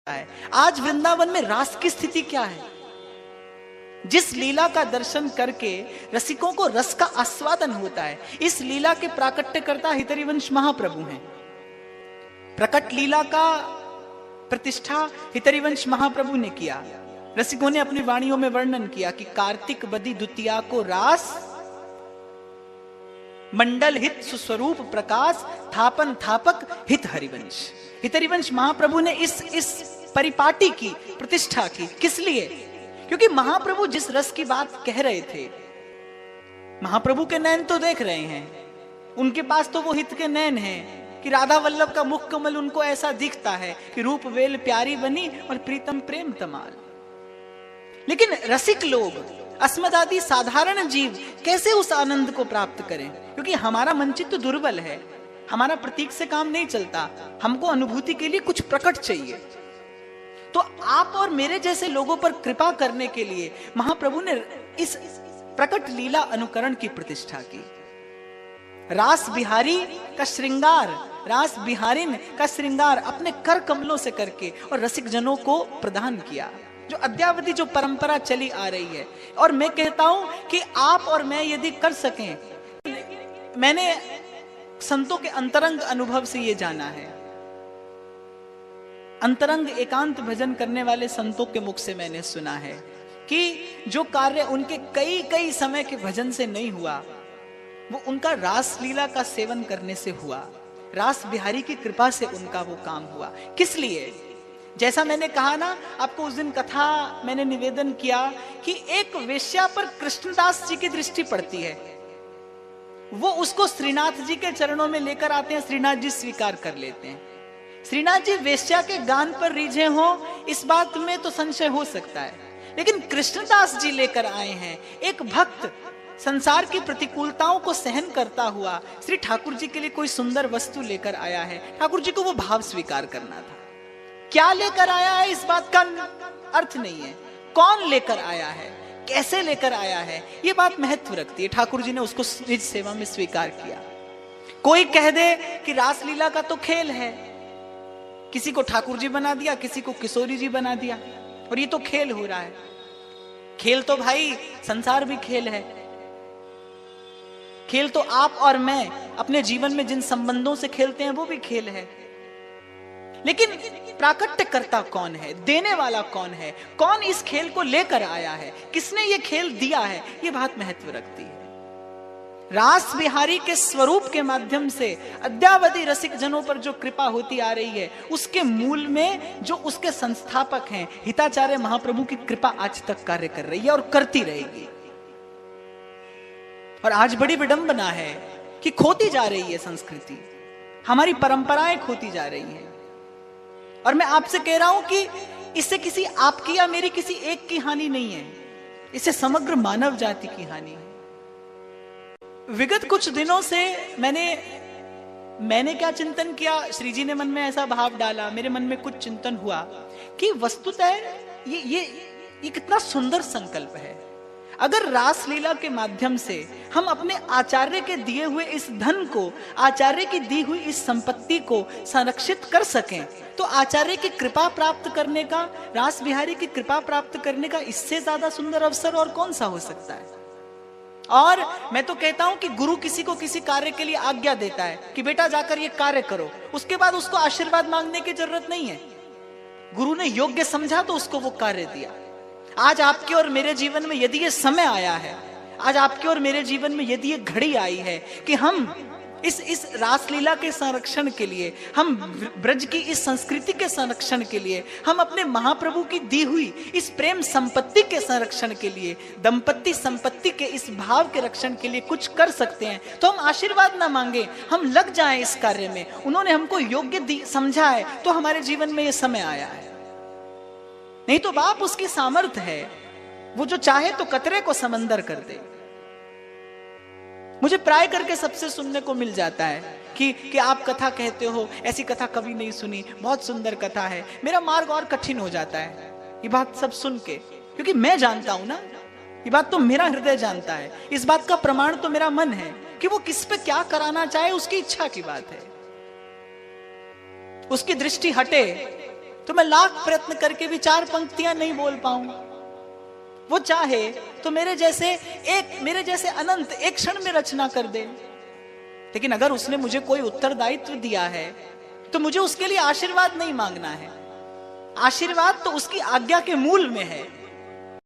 है। आज वृंदावन में रास की स्थिति क्या है? जिस लीला का दर्शन करके रसिकों को रस का आस्वादन होता है, इस लीला के प्राकट्यकर्ता हितरिवंश महाप्रभु हैं। प्रकट लीला का प्रतिष्ठा हितरिवंश महाप्रभु ने किया। रसिकों ने अपनी वाणियों में वर्णन किया कि कार्तिक बदी द्वितीया को रास मंडल हित सुस्वरूप प्रकाश थापन थापक हित हरिवंश। हितरिवंश महाप्रभु ने इस परिपाटी की प्रतिष्ठा की। किस लिए? क्योंकि महाप्रभु जिस रस की बात कह रहे थे, महाप्रभु के नयन तो देख रहे हैं, उनके पास तो वो हित के नयन हैं कि राधा वल्लभ का मुख कमल उनको ऐसा दिखता है कि रूप वेल प्यारी बनी और प्रीतम प्रेम तमाल। लेकिन रसिक लोग, अस्मदादि साधारण जीव कैसे उस आनंद को प्राप्त करें? क्योंकि हमारा मनचित्त दुर्बल है, हमारा प्रतीक से काम नहीं चलता, हमको अनुभूति के लिए कुछ प्रकट चाहिए। तो आप और मेरे जैसे लोगों पर कृपा करने के लिए महाप्रभु ने इस प्रकट लीला अनुकरण की प्रतिष्ठा की। रास बिहारी का श्रृंगार, रास बिहारिन का श्रृंगार अपने कर कमलों से करके और रसिक जनों को प्रदान किया, जो अद्यावधि जो परंपरा चली आ रही है। और मैं कहता हूं कि आप और मैं यदि कर सकें, मैंने संतों के अंतरंग अनुभव से यह जाना है, अंतरंग एकांत भजन करने वाले संतों के मुख से मैंने सुना है कि जो कार्य उनके कई कई समय के भजन से नहीं हुआ, वो उनका रास लीला का सेवन करने से हुआ, रास बिहारी की कृपा से उनका वो काम हुआ। किस लिए? जैसा मैंने कहा ना आपको उस दिन कथा मैंने निवेदन किया कि एक वेश्या पर कृष्णदास जी की दृष्टि पड़ती है, वो उसको श्रीनाथ जी के चरणों में लेकर आते हैं, श्रीनाथ जी स्वीकार कर लेते हैं। श्रीनाथ जी वेश्या के गान पर रीझे हो, इस बात में तो संशय हो सकता है, लेकिन कृष्णदास जी लेकर आए हैं। एक भक्त संसार की प्रतिकूलताओं को सहन करता हुआ श्री ठाकुर जी के लिए कोई सुंदर वस्तु लेकर आया है। ठाकुर जी को वो भाव स्वीकार करना था। क्या लेकर आया है इस बात का अर्थ नहीं है, कौन लेकर आया है, कैसे लेकर आया है, ये बात महत्व रखती है। ठाकुर जी ने उसको निज सेवा में स्वीकार किया। कोई कह दे कि रासलीला का तो खेल है, किसी को ठाकुर जी बना दिया, किसी को किशोरी जी बना दिया, और ये तो खेल हो रहा है। खेल तो भाई संसार भी खेल है। खेल तो आप और मैं अपने जीवन में जिन संबंधों से खेलते हैं वो भी खेल है। लेकिन प्राकट्यकर्ता कौन है, देने वाला कौन है, कौन इस खेल को लेकर आया है, किसने ये खेल दिया है, ये बात महत्व रखती है। रास बिहारी के स्वरूप के माध्यम से अद्यावधि रसिक जनों पर जो कृपा होती आ रही है, उसके मूल में जो उसके संस्थापक हैं हिताचार्य महाप्रभु की कृपा आज तक कार्य कर रही है और करती रहेगी। और आज बड़ी विडंबना है कि खोती जा रही है संस्कृति, हमारी परंपराएं खोती जा रही हैं। और मैं आपसे कह रहा हूं कि इससे किसी आपकी या मेरी किसी एक की हानि नहीं है, इससे समग्र मानव जाति की हानि है। विगत कुछ दिनों से मैंने क्या चिंतन किया, श्री जी ने मन में ऐसा भाव डाला, मेरे मन में कुछ चिंतन हुआ कि वस्तुतः ये कितना सुंदर संकल्प है। अगर रास लीला के माध्यम से हम अपने आचार्य के दिए हुए इस धन को, आचार्य की दी हुई इस संपत्ति को संरक्षित कर सकें, तो आचार्य की कृपा प्राप्त करने का, रास बिहारी की कृपा प्राप्त करने का इससे ज्यादा सुंदर अवसर और कौन सा हो सकता है। और मैं तो कहता हूं कि गुरु किसी को किसी कार्य के लिए आज्ञा देता है कि बेटा जाकर ये कार्य करो, उसके बाद उसको आशीर्वाद मांगने की जरूरत नहीं है। गुरु ने योग्य समझा तो उसको वो कार्य दिया। आज आपके और मेरे जीवन में यदि ये समय आया है, आज आपके और मेरे जीवन में यदि ये घड़ी आई है कि हम इस रासलीला के संरक्षण के लिए, हम ब्रज की इस संस्कृति के संरक्षण के लिए, हम अपने महाप्रभु की दी हुई इस प्रेम संपत्ति के संरक्षण के लिए, दंपत्ति संपत्ति के इस भाव के रक्षण के लिए कुछ कर सकते हैं, तो हम आशीर्वाद ना मांगे, हम लग जाएं इस कार्य में। उन्होंने हमको योग्य समझा है तो हमारे जीवन में यह समय आया है। नहीं तो बाप उसकी सामर्थ्य है, वो जो चाहे तो कतरे को समंदर कर दे। मुझे प्राय करके सबसे सुनने को मिल जाता है कि आप कथा कहते हो, ऐसी कथा कभी नहीं सुनी, बहुत सुंदर कथा है। मेरा मार्ग और कठिन हो जाता है ये बात सब सुन के, क्योंकि मैं जानता हूं ना, ये बात तो मेरा हृदय जानता है, इस बात का प्रमाण तो मेरा मन है कि वो किस पे क्या कराना चाहे उसकी इच्छा की बात है। उसकी दृष्टि हटे तो मैं लाख प्रयत्न करके भी 4 पंक्तियां नहीं बोल पाऊंगा। वो चाहे तो मेरे जैसे अनंत एक क्षण में रचना कर दे, लेकिन अगर उसने मुझे कोई उत्तरदायित्व दिया है तो मुझे उसके लिए आशीर्वाद नहीं मांगना है। आशीर्वाद तो उसकी आज्ञा के मूल में है।